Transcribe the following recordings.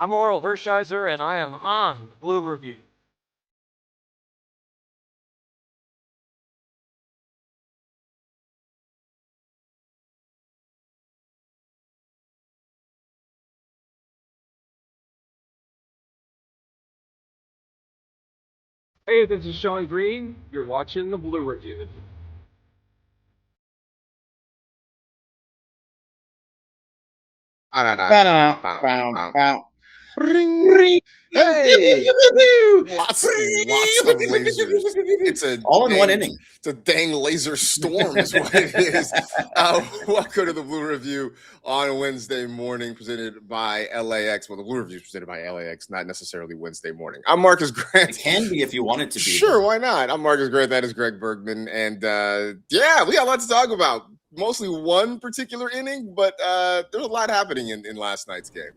I'm Oral Hershiser, and I am on the Blue Review. Hey, this is Sean Green. You're watching the Blue Review. I don't know. Bow, Bow, bow, bow. bow. Ring. Hey, lots of lasers. It's a All in one dang, inning. it's a dang laser storm, is what it is. Welcome to the Blue Review on Wednesday morning, presented by LAX. Well, the Blue Review is presented by LAX, not necessarily Wednesday morning. I'm Marcas Grant. It can be if you want it to be. Sure, why not? I'm Marcas Grant. That is Greg Bergman, and yeah, we got a lot to talk about. Mostly one particular inning, but there's a lot happening in last night's game.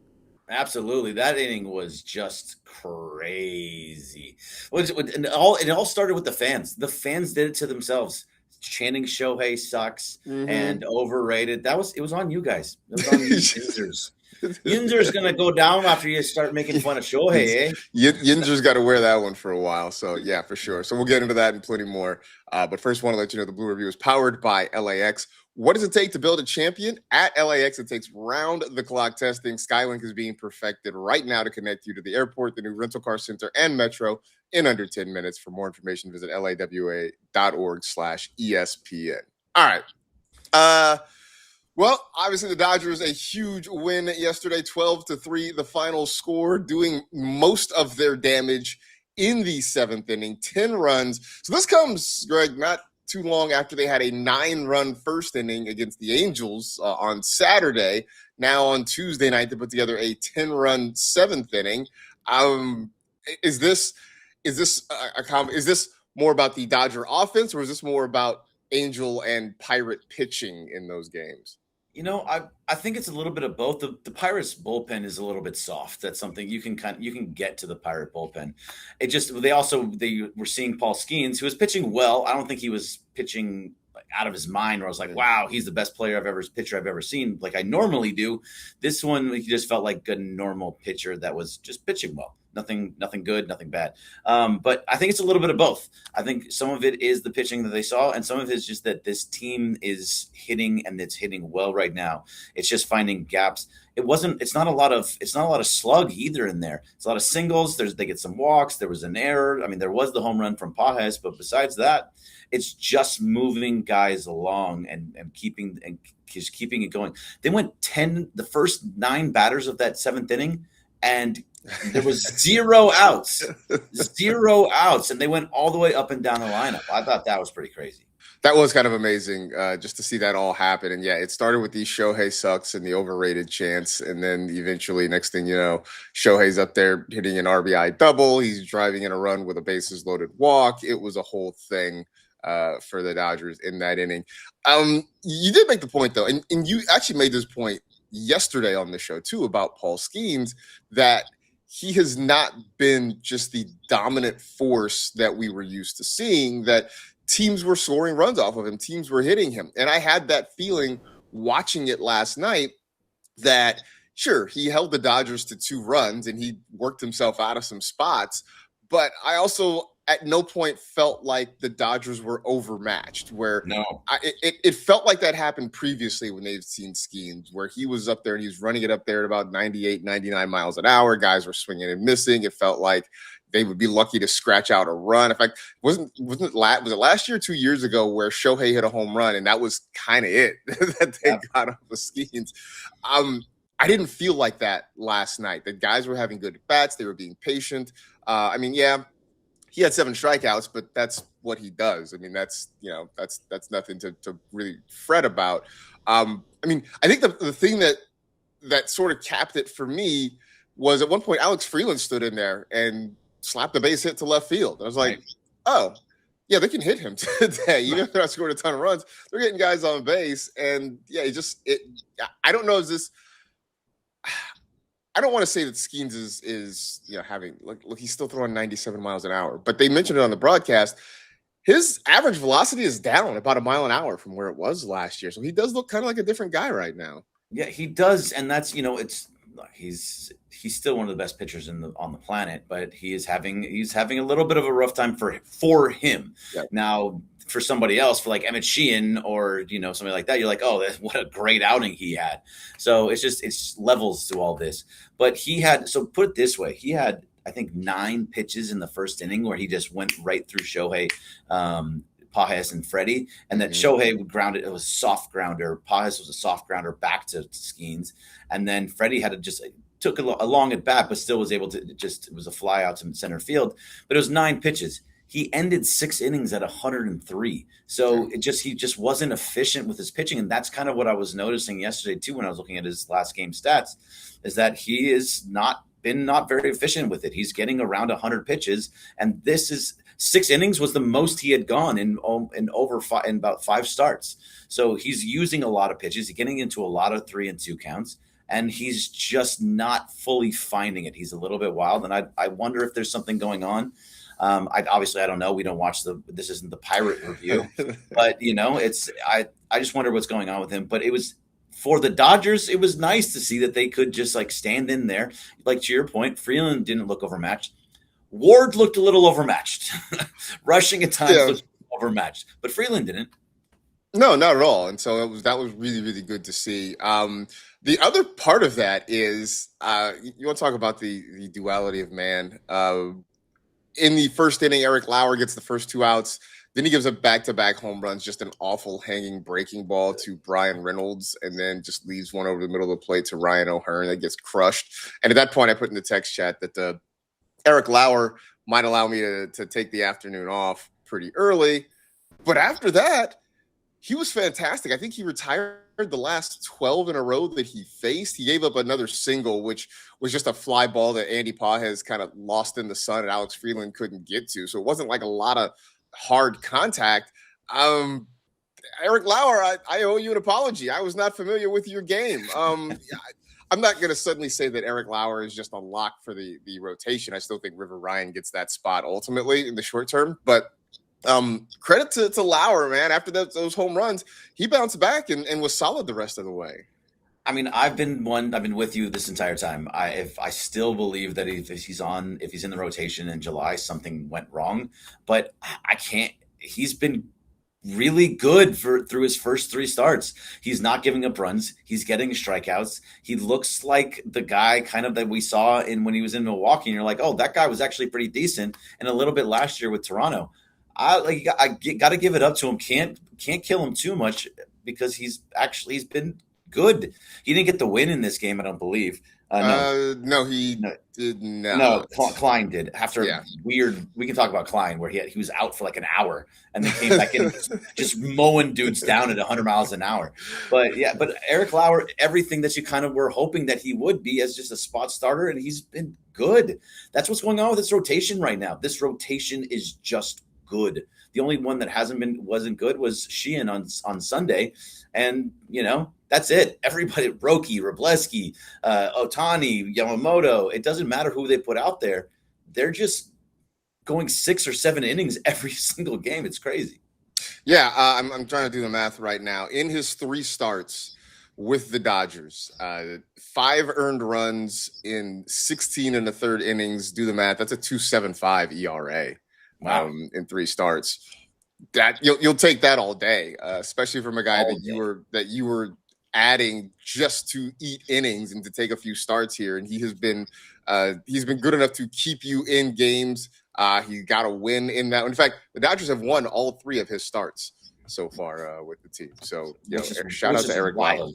Absolutely, that inning was just crazy. And it all started with the fans. The fans did it to themselves, chanting "Shohei sucks" and overrated. It was on you guys. It was on you, Yinzers. Yinzer's gonna go down after you start making fun of Shohei, eh? Yinzer's got to wear that one for a while. So, yeah, for sure. So, we'll get into that and plenty more. But first, I want to let you know the Blue Review is powered by LAX. What does it take to build a champion? At LAX, it takes round-the-clock testing. Skylink is being perfected right now to connect you to the airport, the new rental car center, and metro in under 10 minutes. For more information, visit lawa.org/ESPN. All right. Well, obviously the Dodgers a huge win yesterday, 12-3, the final score, doing most of their damage in the seventh inning, 10 runs. So this comes, Greg, not too long after they had a 9-run first inning against the Angels on Saturday. Now on Tuesday night, they put together a 10-run seventh inning. Is this more about the Dodger offense, or is this more about Angel and Pirate pitching in those games? You know, I think it's a little bit of both. The Pirates bullpen is a little bit soft. That's something you can get to the Pirate bullpen. It just they were seeing Paul Skenes, who was pitching well. I don't think he was pitching like out of his mind, where I was like, wow, he's the best pitcher I've ever seen, like I normally do. This one, he just felt like a normal pitcher that was just pitching well. Nothing good, nothing bad. But I think it's a little bit of both. I think some of it is the pitching that they saw, and some of it is just that this team is hitting, and it's hitting well right now. It's just finding gaps. It's not a lot of slug either in there. It's a lot of singles. They get some walks. There was an error. I mean, there was the home run from Pages, but besides that, it's just moving guys along and keeping it going. They went 10 the first 9 batters of that seventh inning, and there was 0 outs, and they went all the way up and down the lineup. I thought that was pretty crazy. That was kind of amazing just to see that all happen. And yeah, it started with these Shohei sucks and the overrated chants. And then eventually, next thing you know, Shohei's up there hitting an RBI double. He's driving in a run with a bases loaded walk. It was a whole thing for the Dodgers in that inning. You did make the point, though, and you actually made this point yesterday on the show, too, about Paul Skenes, that he has not been just the dominant force that we were used to seeing, that teams were scoring runs off of him. Teams were hitting him. And I had that feeling watching it last night that, sure, he held the Dodgers to 2 runs and he worked himself out of some spots. But I also at no point felt like the Dodgers were overmatched, where it felt like that happened previously when they've seen Skenes, where he was up there and he's running it up there at about 98, 99 miles an hour. Guys were swinging and missing. It felt like they would be lucky to scratch out a run. In fact, was it last year or 2 years ago where Shohei hit a home run and that was kind of it that they got off of Skenes? I didn't feel like that last night. The guys were having good bats. They were being patient. He had 7 strikeouts, but that's what he does. I mean, that's nothing to really fret about. I think the thing that sort of capped it for me was at one point Alex Freeland stood in there and slapped the base hit to left field. I was like, oh, yeah, they can hit him today. Even if they're not scoring a ton of runs, they're getting guys on base. And yeah, I don't know, I don't want to say that Skenes is having look, he's still throwing 97 miles an hour, but they mentioned it on the broadcast. His average velocity is down about a mile an hour from where it was last year. So he does look kind of like a different guy right now. Yeah, he does. And that's, he's still one of the best pitchers on the planet, but he's having a little bit of a rough time for him. Yep. Now, for somebody else, for like Emmett Sheehan or somebody like that, you're like, oh, what a great outing he had. So it's levels to all this. But put it this way, he had I think 9 pitches in the first inning where he just went right through Shohei, Pages, and Freddie, and that Shohei would ground it. It was a soft grounder. Pages was a soft grounder back to Skenes, and then Freddie had to just took a long at bat, but still was able to it was a fly out to center field. But it was 9 pitches. He ended 6 innings at 103. So he just wasn't efficient with his pitching. And that's kind of what I was noticing yesterday too, when I was looking at his last game stats, is that he is not very efficient with it. He's getting around 100 pitches. And this is 6 innings was the most he had gone in about 5 starts. So he's using a lot of pitches. He's getting into a lot of 3 and 2 counts. And he's just not fully finding it. He's a little bit wild. And I wonder if there's something going on. I don't know. We don't watch this isn't the Pirate review, but I just wonder what's going on with him. But it was for the Dodgers. It was nice to see that they could just like stand in there. Like to your point, Freeland didn't look overmatched. Ward looked a little overmatched. Rushing at times looked overmatched, but Freeland didn't. No, not at all. And so that was really, really good to see. The other part of that is you want to talk about the duality of man. In the first inning, Eric Lauer gets the first 2 outs. Then he gives up back-to-back home runs, just an awful hanging breaking ball to Brian Reynolds, and then just leaves one over the middle of the plate to Ryan O'Hearn that gets crushed. And at that point, I put in the text chat that Eric Lauer might allow me to take the afternoon off pretty early. But after that, he was fantastic. I think he retired the last 12 in a row that he faced. He gave up another single, which was just a fly ball that Andy Pages kind of lost in the sun and Alex Freeland couldn't get to. So it wasn't like a lot of hard contact. Eric Lauer, I owe you an apology. I was not familiar with your game. I'm not going to suddenly say that Eric Lauer is just a lock for the rotation. I still think River Ryan gets that spot ultimately in the short term, but credit to Lauer, man. After those home runs, he bounced back and was solid the rest of the way. I mean, I've been with you this entire time. I still believe that if he's in the rotation in July, something went wrong, but I can't. He's been really good through his first 3 starts. He's not giving up runs. He's getting strikeouts. He looks like the guy kind of that we saw when he was in Milwaukee. And you're like, oh, that guy was actually pretty decent. And a little bit last year with Toronto. I got to give it up to him. Can't kill him too much because he's been good. He didn't get the win in this game, I don't believe. No, he did not. No, Klein did. After weird, we can talk about Klein, where he was out for like an hour and then came back in just mowing dudes down at 100 miles an hour. But Eric Lauer, everything that you kind of were hoping that he would be as just a spot starter, and he's been good. That's what's going on with this rotation right now. This rotation is just good. The only one that wasn't good was Sheehan on Sunday, and that's it. Everybody, Roki, Robleski, Otani, Yamamoto. It doesn't matter who they put out there. They're just going 6 or 7 innings every single game. It's crazy. Yeah, I'm trying to do the math right now. In his 3 starts with the Dodgers, 5 earned runs in 16 and a third innings. Do the math. That's a 2.75 ERA. Wow. In 3 starts. That you'll take that all day, especially from a guy that you were adding just to eat innings and to take a few starts here. And he's been good enough to keep you in games. He got a win in that. In fact, the Dodgers have won all 3 of his starts so far with the team. So shout out to Eric Lauer.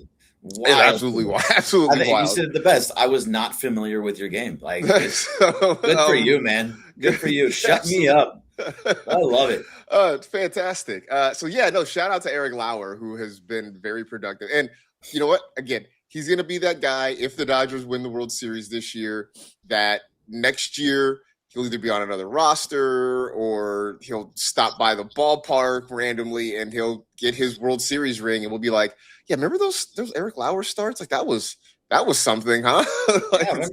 Absolutely wild. You said it the best. I was not familiar with your game. Like, good for you, man. Good for you. Shut me up. I love it. It's fantastic. Shout out to Eric Lauer, who has been very productive. And you know what? Again, he's going to be that guy if the Dodgers win the World Series this year, that next year he'll either be on another roster or he'll stop by the ballpark randomly and he'll get his World Series ring. And we'll be like, yeah, remember those Eric Lauer starts? Like that was something, huh?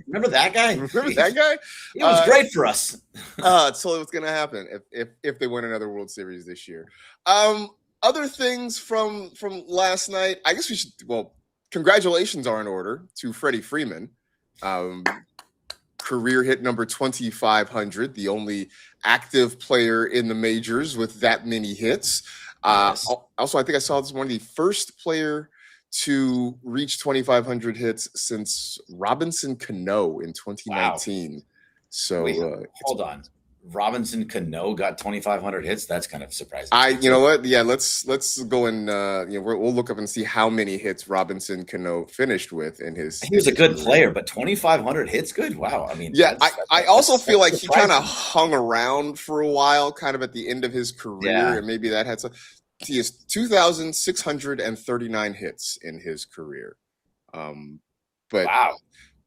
Remember that guy? Remember that guy? It was great for us. It's totally what's going to happen if they win another World Series this year. Other things from last night, I guess we should. Well, congratulations are in order to Freddie Freeman. Career hit number 2,500, the only active player in the majors with that many hits. Yes. Also, I think I saw this one, the first player to reach 2,500 hits since Robinson Cano in 2019. Wow. So Wait, hold on. Robinson Cano got 2,500 hits. That's kind of surprising. You know what? Yeah, let's go and we'll look up and see how many hits Robinson Cano finished with in his. He was a good career. Player, but 2,500 hits, good. Wow. I mean, yeah, I also feel like he kind of surprising. hung around for a while, kind of at the end of his career, Yeah. and maybe that had some. He has 2,639 hits in his career, but Wow.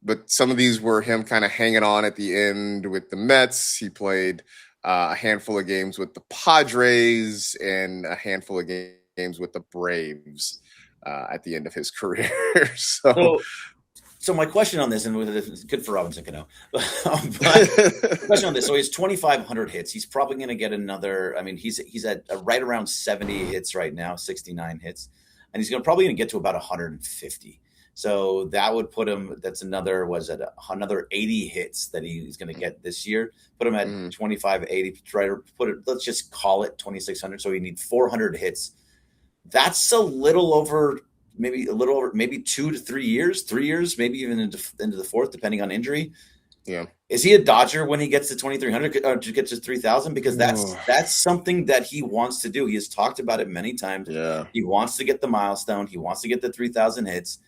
but some of these were him kind of hanging on at the end with the Mets. He played a handful of games with the Padres and a handful of games with the Braves at the end of his career. So my question on this, and it's good for Robinson Cano, but the question on this, so he has 2,500 hits. He's probably going to get another. I mean, he's at right around 70 hits right now, 69 hits, and he's probably going to get to about 150. So that would put him. That's another. Was it another 80 hits that he's going to get this year? Put him at 2,580. Try to put it. Let's just call it 2,600. So he needs 400 hits. That's a little over. Maybe 2 to 3 years, 3 years, maybe even into the fourth, depending on injury. Yeah. Is he a Dodger when he gets to 2,300 or to get to 3,000? Because that's something that he wants to do. He has talked about it many times. Yeah. He wants to get the milestone. He wants to get the 3,000 hits.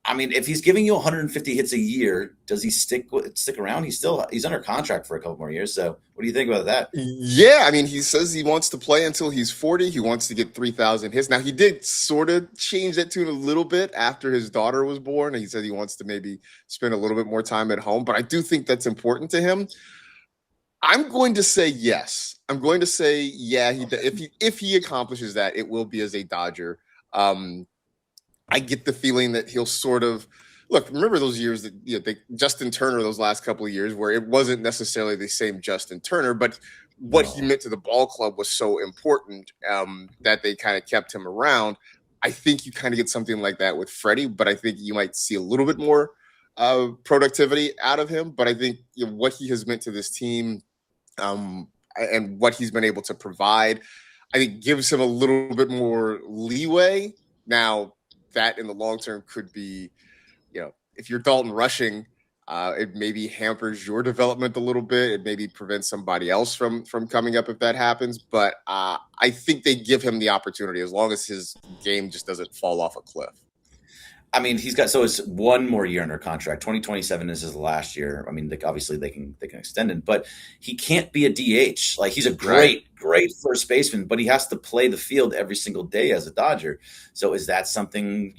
I mean, if he's giving you 150 hits a year, does he stick around? He's under contract for a couple more years. So what do you think about that? Yeah, I mean, he says he wants to play until he's 40. He wants to get 3,000 hits. Now, he did sort of change that tune a little bit after his daughter was born. And he said he wants to maybe spend a little bit more time at home. But I do think that's important to him. I'm going to say yes. I'm going to say, yeah, if he accomplishes that, it will be as a Dodger. I get the feeling that he'll sort of look. Remember those years that Justin Turner, those last couple of years where it wasn't necessarily the same Justin Turner, but what he meant to the ball club was so important that they kind of kept him around. I think you kind of get something like that with Freddie, but I think you might see a little bit more productivity out of him. But I think what he has meant to this team and what he's been able to provide, I think gives him a little bit more leeway. Now, that in the long term could be, if you're Dalton Rushing, it maybe hampers your development a little bit. It maybe prevents somebody else from coming up if that happens. But I think they give him the opportunity as long as his game just doesn't fall off a cliff. I mean, it's 1 more year under contract. 2027 is his last year. I mean, obviously they can extend it, but he can't be a DH. Like, he's a great first baseman, but he has to play the field every single day as a Dodger. So is that something,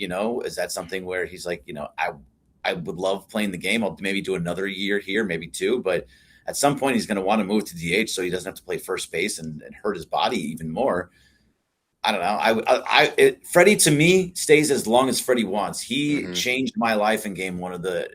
where he's like, I would love playing the game. I'll maybe do another year here, maybe 2, but at some point he's going to want to move to DH so he doesn't have to play first base and hurt his body even more. I don't know. Freddie, to me, stays as long as Freddie wants. He changed my life in Game 1 of the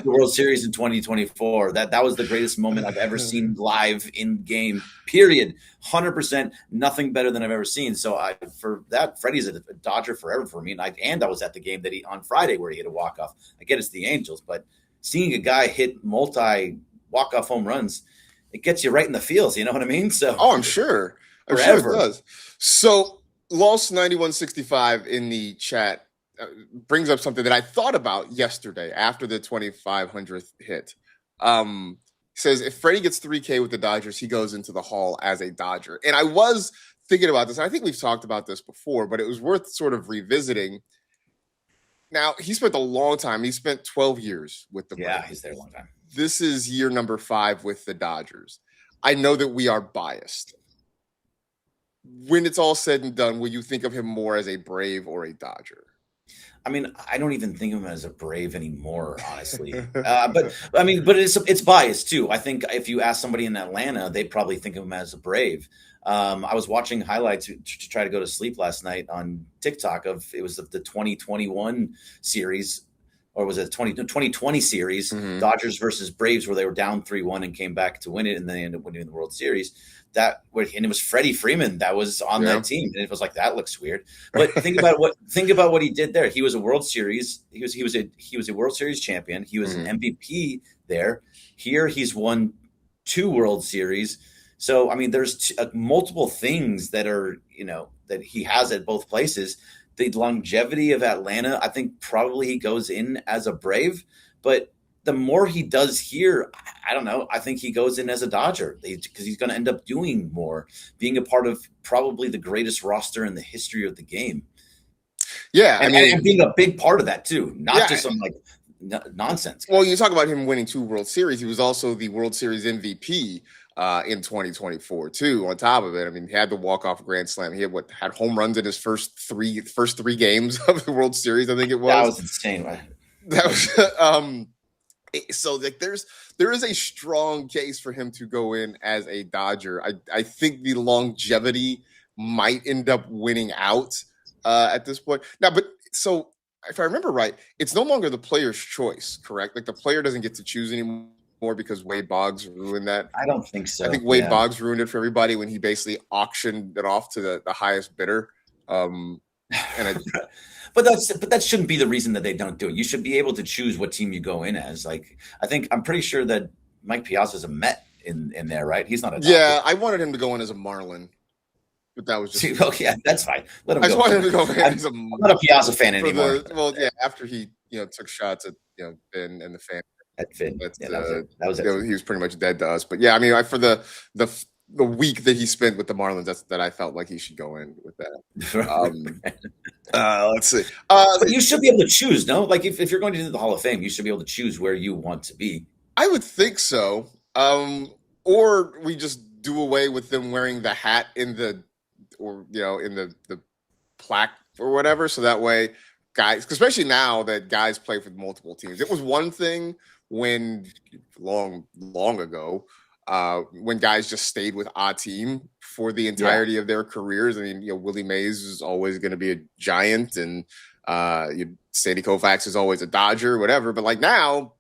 World Series in 2024. That was the greatest moment I've ever seen live in game. Period. 100%. Nothing better than I've ever seen. So for that, Freddie's a Dodger forever for me. And I was at the game that on Friday where he hit a walk-off. I get it's the Angels, but seeing a guy hit multi walk-off home runs, it gets you right in the feels. You know what I mean? So I'm sure. I'm sure it does. So, Lost 9165 in the chat brings up something that I thought about yesterday after the 2,500th hit. Says if Freddie gets 3K with the Dodgers, he goes into the Hall as a Dodger. And I was thinking about this. I think we've talked about this before, but it was worth sort of revisiting. Now, he spent a long time. He spent 12 years with the Braves. He's there a long time. This is year number 5 with the Dodgers. I know that we are biased. When it's all said and done, will you think of him more as a Brave or a Dodger? I mean, I don't even think of him as a Brave anymore, honestly. But it's biased too. I think if you ask somebody in Atlanta, they'd probably think of him as a Brave. I was watching highlights to try to go to sleep last night on TikTok it was the 2021 series or was it 2020 series, Dodgers versus Braves, where they were down 3-1 and came back to win it, and then they ended up winning the World Series. And it was Freddie Freeman that was on that team, and it was like, that looks weird. But think about what he did there. He was a World Series. He was a World Series champion. He was an MVP there. Here, he's won 2 World Series. So I mean, there's multiple things that are that he has at both places. The longevity of Atlanta, I think probably he goes in as a Brave, but the more he does here, I don't know. I think he goes in as a Dodger because he's going to end up doing more, being a part of probably the greatest roster in the history of the game. Yeah, and being a big part of that too, not just some nonsense. Well, you talk about him winning 2 World Series. He was also the World Series MVP in 2024 too. On top of it, I mean, he had the walk-off grand slam. He had home runs in his first three games of the World Series. I think it was. That was insane. Right? That was so like there is a strong case for him to go in as a Dodger. I think the longevity might end up winning out at this point. Now, but so if I remember right, it's no longer the player's choice, correct? Like the player doesn't get to choose anymore because Wade Boggs ruined that. I don't think so. I think Wade Boggs ruined it for everybody when he basically auctioned it off to the highest bidder. But that shouldn't be the reason that they don't do it. You should be able to choose what team you go in as. Like I'm pretty sure that Mike Piazza's a Met in there, right? He's not a Dodger. Yeah, I wanted him to go in as a Marlin. But that was just okay. That's fine. Let him I just wanted him to go in as a I'm not a Piazza fan anymore. After he took shots at Ben and the fan. At Finn. That was it. He was pretty much dead to us. But yeah, I mean, for the week that he spent with the Marlins, that I felt like he should go in with that. Let's see. But you should be able to choose, no? Like if you're going to do the Hall of Fame, you should be able to choose where you want to be. I would think so. Or we just do away with them wearing the hat in the plaque or whatever, so that way guys, especially now that guys play for multiple teams. It was one thing when long ago when guys just stayed with a team for the entirety of their careers. I mean, Willie Mays is always going to be a Giant, and Sandy Koufax is always a Dodger, whatever. But like now,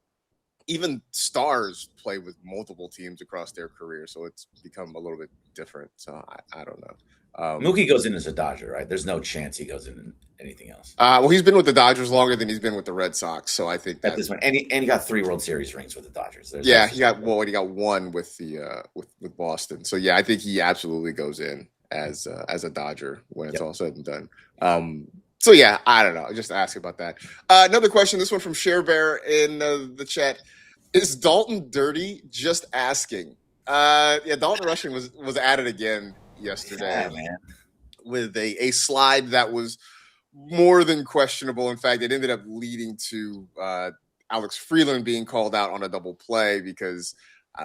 even stars play with multiple teams across their career, so it's become a little bit different. So I don't know. Mookie goes in as a Dodger, right? There's no chance he goes in anything else. Well, he's been with the Dodgers longer than he's been with the Red Sox, so I think at this point, and he got 3 World Series rings with the Dodgers. He got 1 with the with Boston. So yeah, I think he absolutely goes in as a Dodger when it's all said and done. So yeah, I don't know. Just ask about that. Another question. This one from Share Bear in the chat. Is Dalton dirty? Just asking. Dalton Rushing was at it again yesterday with a slide that was more than questionable. In fact, it ended up leading to Alex Freeland being called out on a double play because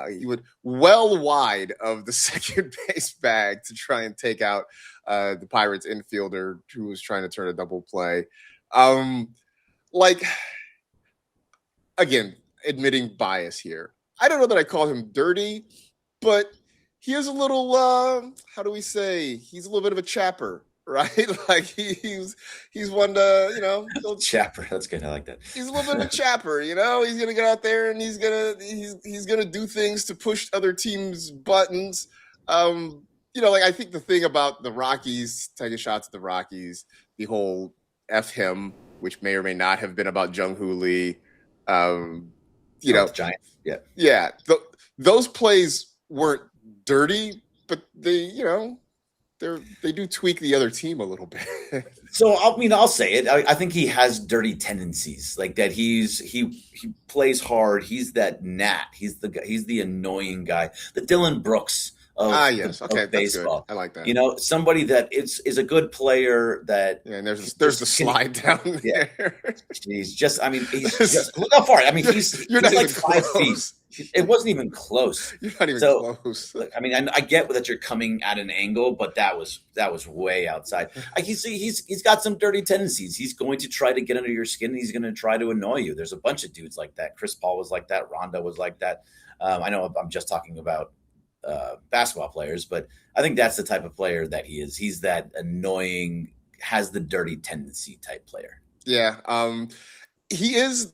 he went well wide of the second base bag to try and take out the Pirates infielder who was trying to turn a double play. Again, admitting bias here. I don't know that I call him dirty, but he is a little, how do we say? He's a little bit of a chapper, right? Like he's one to, chapper. That's good. I like that. He's a little bit of a chapper, He's gonna get out there and he's gonna do things to push other teams' buttons. I think the thing about the Rockies, taking shots at the Rockies, the whole F him, which may or may not have been about Jung-Hoo Lee. Giants. Yeah. Those plays weren't dirty, but they do tweak the other team a little bit. So I'll say it. I think he has dirty tendencies, like that. He plays hard. He's that gnat. He's the annoying guy. The Dylan Brooks of baseball. I like that. Somebody that is a good player. That and there's the slide down there. He's just. He's just look how far. He's not like even 5 close. feet. It wasn't even close. You're not even close. Look, I get that you're coming at an angle, but that was way outside. He's got some dirty tendencies. He's going to try to get under your skin. And he's going to try to annoy you. There's a bunch of dudes like that. Chris Paul was like that. Rondo was like that. I know I'm just talking about basketball players, but I think that's the type of player that he is. He's that annoying, has the dirty tendency type player. Yeah. He is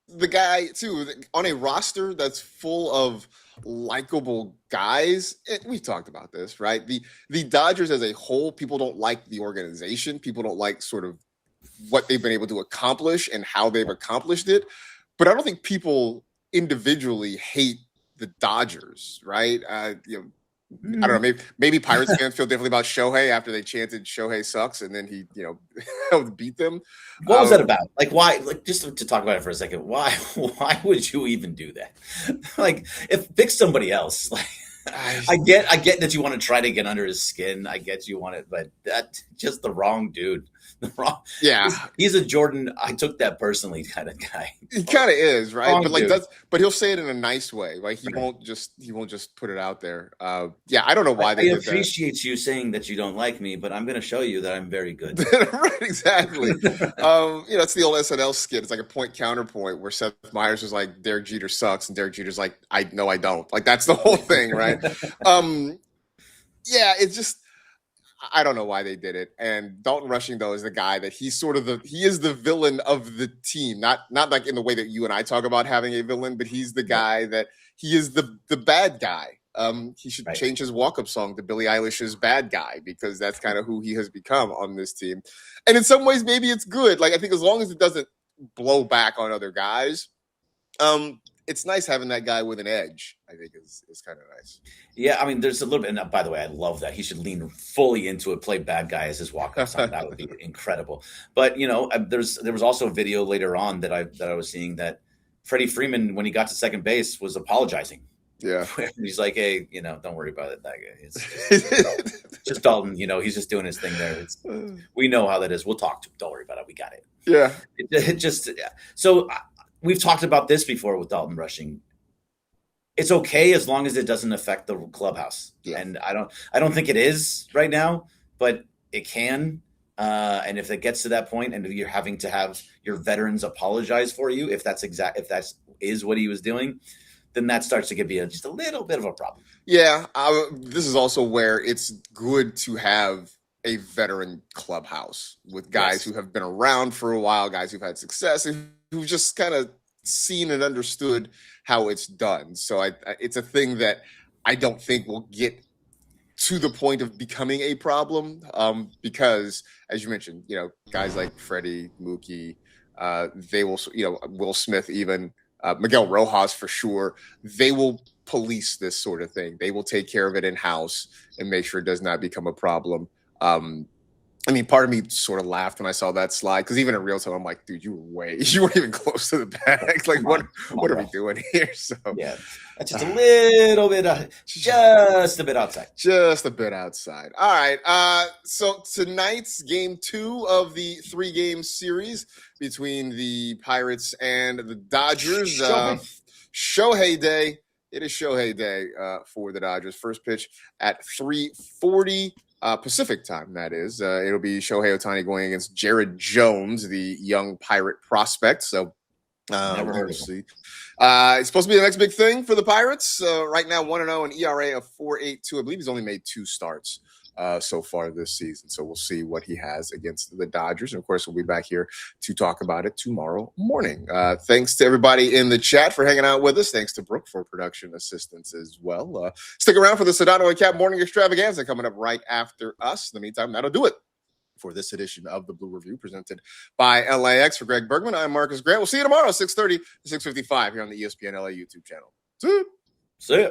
the guy too on a roster that's full of likable guys. We talked about this, right? The Dodgers as a whole, people don't like the organization. People don't like sort of what they've been able to accomplish and how they've accomplished it. But I don't think people individually hate the Dodgers, right? I don't know. Maybe Pirates fans feel differently about Shohei after they chanted "Shohei sucks" and then he, beat them. What was that about? Like, why? Like, just to talk about it for a second. Why? Why would you even do that? Like, if pick somebody else. Like, I get that you want to try to get under his skin. I get you want it, but that's just the wrong dude. The wrong. Yeah, he's a Jordan. I took that personally kind of guy. He kind of is, right? Wrong But like, dude. but he'll say it in a nice way. Like he won't just put it out there. Yeah, I don't know why I they did appreciate you saying that you don't like me, but I'm going to show you that I'm very good. Right, exactly. It's the old SNL skit. It's like a point counterpoint where Seth Meyers was like, Derek Jeter sucks, and Derek Jeter's like, I don't. Like that's the whole thing, right? Yeah, it's just I don't know why they did it. And Dalton Rushing though is the guy that he's sort of he is the villain of the team. Not like in the way that you and I talk about having a villain, but he's the guy that he is the bad guy. He should change his walk-up song to Billie Eilish's "Bad Guy" because that's kind of who he has become on this team. And in some ways, maybe it's good. Like I think as long as it doesn't blow back on other guys, it's nice having that guy with an edge. I think is kind of nice. Yeah, I mean, there's a little bit. And by the way, I love that he should lean fully into it. Play "Bad Guy" as his walk-up song. That would be incredible. But there was also a video later on that I was seeing that Freddie Freeman, when he got to second base, was apologizing. Yeah, he's like, hey, don't worry about it. That guy. It's just Dalton. He's just doing his thing there. We know how that is. We'll talk to him. Don't worry about it. We got it. Yeah. So we've talked about this before with Dalton Rushing. It's okay as long as it doesn't affect the clubhouse. Yeah. And I don't think it is right now, but it can. And if it gets to that point, and you're having to have your veterans apologize for you, if that is what he was doing, then that starts to be just a little bit of a problem. Yeah, this is also where it's good to have a veteran clubhouse with guys who have been around for a while, guys who've had success, and who've just kind of seen and understood how it's done. So it's a thing that I don't think will get to the point of becoming a problem because, as you mentioned, guys like Freddie, Mookie, they will, Will Smith even, Miguel Rojas for sure, they will police this sort of thing. They will take care of it in-house and make sure it does not become a problem. Part of me sort of laughed when I saw that slide because even in real time, I'm like, dude, you weren't even close to the bag. Like, what are we doing here? So yeah, that's just a little bit, just a bit outside. Just a bit outside. All right. So tonight's game 2 of the 3-game series between the Pirates and the Dodgers. Shohei Day. It is Shohei Day for the Dodgers. First pitch at 3:40. Pacific time, that is. It'll be Shohei Ohtani going against Jared Jones, the young Pirate prospect. So we'll see. It's supposed to be the next big thing for the Pirates. Right now, 1-0, an ERA of 4.82. I believe he's only made 2 starts so far this season. So we'll see what he has against the Dodgers. And of course, we'll be back here to talk about it tomorrow morning. Thanks to everybody in the chat for hanging out with us. Thanks to Brooke for production assistance as well. Stick around for the Sedano and Cap morning extravaganza coming up right after us. In the meantime, that'll do it for this edition of the Blue Review presented by LAX. For Greg Bergman, I'm Marcas Grant. We'll see you tomorrow, 6:30 to 6:55 here on the ESPN LA YouTube channel. See ya.